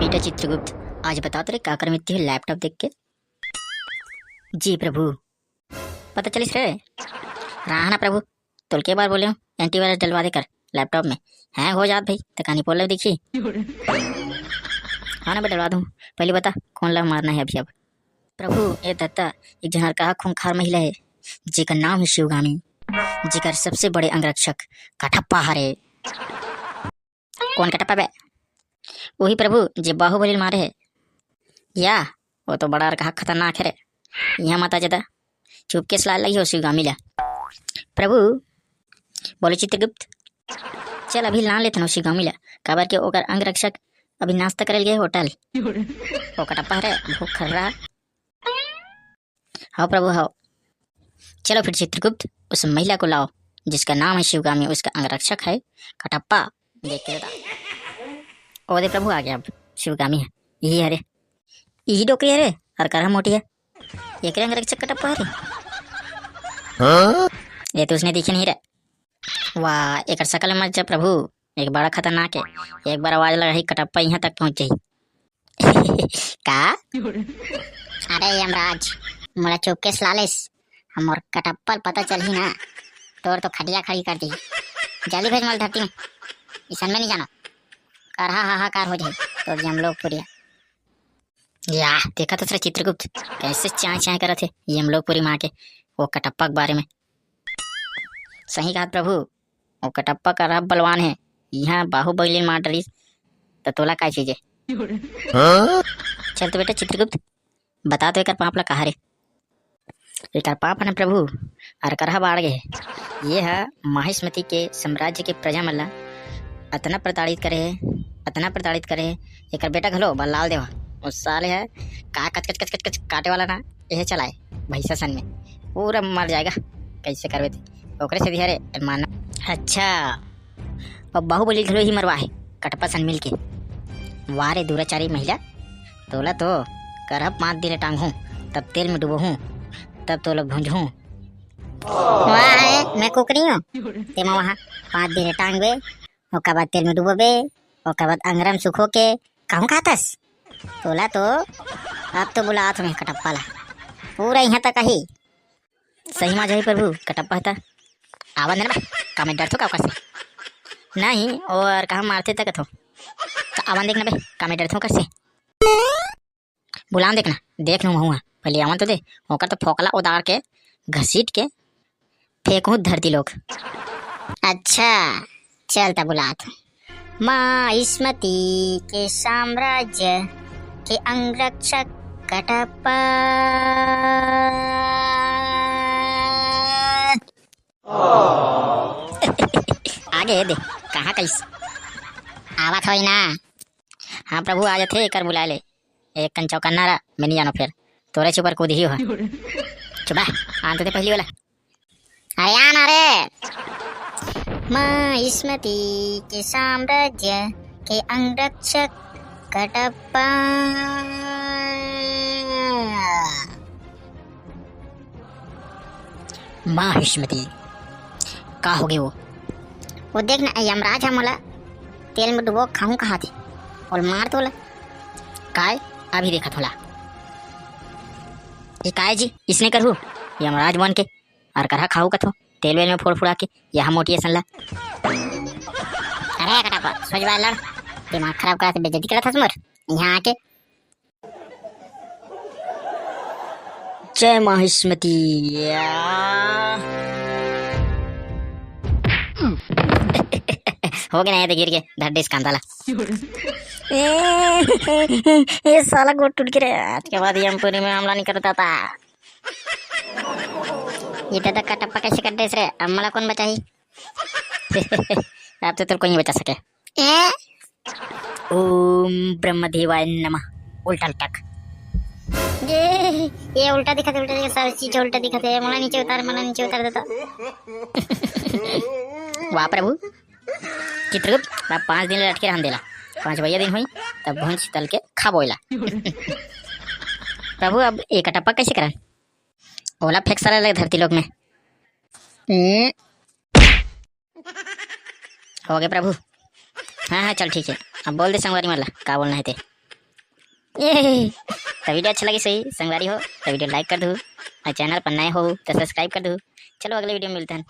बेटा चित्रगुप्त, आज बता तेरे क्या कर मिलती है लैपटॉप देख के। जी प्रभु, पता चलिस रे रहा ना प्रभु, तुल के बार बोले हूँ एंटीवायरस डलवा दे कर लैपटॉप में, हैंग हो जात भाई तो कहानी बोल देखी। हाँ ना मैं डलवा दूँ, पहले बता कौन ला मारना है अभी। अब प्रभु ए दत्ता एक जनर का खूंखार महिला है जिकर नाम है शिवगामी, जिकर सबसे बड़े अंगरक्षक कटप्पा हरे। कौन कटप्पा बे? वही प्रभु जे बाहुबली मारे है या वो तो बड़ा कहा खतरनाक है रे। यहाँ माता जदा चुपके सलाह लगी हो शिवगामी ला। प्रभु बोले चित्रगुप्त, चल अभी ला लेते शिवगामी ला, काबर के ओकर अंगरक्षक अभी नाश्ता करे गए होटल। वो कटप्पा रे भूख खर रहा। हाँ प्रभु हाँ, चलो फिर चित्रगुप्त उस महिला को लाओ जिसका नाम है शिवगामी, उसका अंगरक्षक है कटप्पा। देख के ओ दे प्रभु आ गया, अब शिवगामी है यही है रे, यही डोकरी है रे और करहा मोटी है ये करे अंगरक्षक कटप्पा है रे। ये तो उसने दिखी नहीं रे। वाह एक सकल मत जा प्रभु, एक बड़ा खतरनाक है, एक बार आवाज लगाई कटप्पा यहाँ तक पहुंच जाई। का अरे यमराज मोला चुपके सलालेस हम और कटप्पा पता चल ही ना तोर तो खटिया खड़ी कर दी। जल्दी भेज मल धरती में, इसन में नहीं जाना करहा हाहाकार हो जाए तो हम लोग पूरी या देखा तो सर चित्रगुप्त कैसे चाय चाय करे थे ये हम लोग पूरी माँ के वो कटप्पा के बारे में। सही कहा प्रभु, वो कटप्पा का रब बलवान है, यहाँ बाहुबली मार डरी तो तोला क्या चीज है। चल तो बेटा चित्रगुप्त बता तो एक पाप ला कहा रे। एक पाप है प्रभु और करहा बाढ़ गए, ये है माहिष्मति के साम्राज्य के प्रजा मल्ला अतना प्रताड़ित करे एक बेटा घलो बल्लाल देवा उस साले है का कच कच कच कच कच काटे वाला ना यह चलाए भैसा सन में पूरा मर जाएगा। कैसे करवे थे ओकरे से दिहरे माना। अच्छा अब बाहुबली घलो ही मरवा है कटप्पा सन मिल के। वारे दूराचारी महिला तोला तो करब 5 दिन टांग हूँ तब तेल में डूबो हूँ तब तो लोग भूंज हूँ। मैं कुकरी हूँ तेमा वहाँ 5 दिन टांग बे ओका बाद तेल में डूबो बे ओका बाद अंगरम सुखो के कहूँ खातस तोला तो अब तो बुला तुम्हें कटप्पा ला पूरा यहाँ तक ही सही मा जाए प्रभु। कटप्पा था आवाज ना का मैं डरतो का से नहीं और कहा मारते तक तो आवाज देखना बे का मैं डरतो कैसे बुलान देखना देख लूँ हुआ पहले आवन तो दे होकर तो फोकला उदार के घसीट के फेंकू धरती लोग। अच्छा चलता बुलात माहिष्मति के साम्राज्य के अंगरक्षक कटप्पा। आगे दे कहाँ कैस आवत हो ना। हाँ प्रभु आ जाते कर बुला ले एक कंचौ करना रहा मैं नहीं जानो फिर तोरे चुपर कूद ही हो चुपा आते थे पहली वाला अरे ना रे। माहिष्मति के साम्राज्य के अंगरक्षक कटप्पा। माहिष्मति का हो गए वो देखना यमराज है मोला तेल में डुबो खाऊं कहा थी और मार तोला काय अभी देखा थोला ये काय जी इसने करू यमराज बन के और करहा खाऊ कथो तेल वेल में फोड़ फुड़ा के यहाँ मोटी सनला। अरे कटप्पा सोच बार लड़ दिमाग खराब करा से बेइज्जती करा था तुमर यहाँ आके। जय माहिष्मति। हो गया ना ये गिर के धड्डे कांदाला। ये साला गोट टूट के आज के बाद यमपुरी में हमला नहीं करता था। ये दादा कटप्पा कैसे कर दे रे अम्मला कौन बचाई। अब तो कोई नहीं बचा सके। ओम ब्रह्मदेवाय नमः उल्टा लटक। ये उल्टा दिखा सब चीज उल्टा दिखा मला नीचे उतार देता। वाह प्रभु चित्रगुप्त 5 दिन लटके रहन देला 5 भैया दिन हुई तब भूंज तल के खा बोला। प्रभु अब एक कटप्पा कैसे करन ओला फेंक सारा लगे धरती लोग में। हो गए प्रभु। हाँ चल ठीक है अब बोल दे संगवारी मल्ला का बोलना है ते। ये तो वीडियो अच्छा लगी सही संगवारी हो तो वीडियो लाइक कर दो और चैनल पर नए हो तो सब्सक्राइब कर दो। चलो अगले वीडियो में मिलते हैं।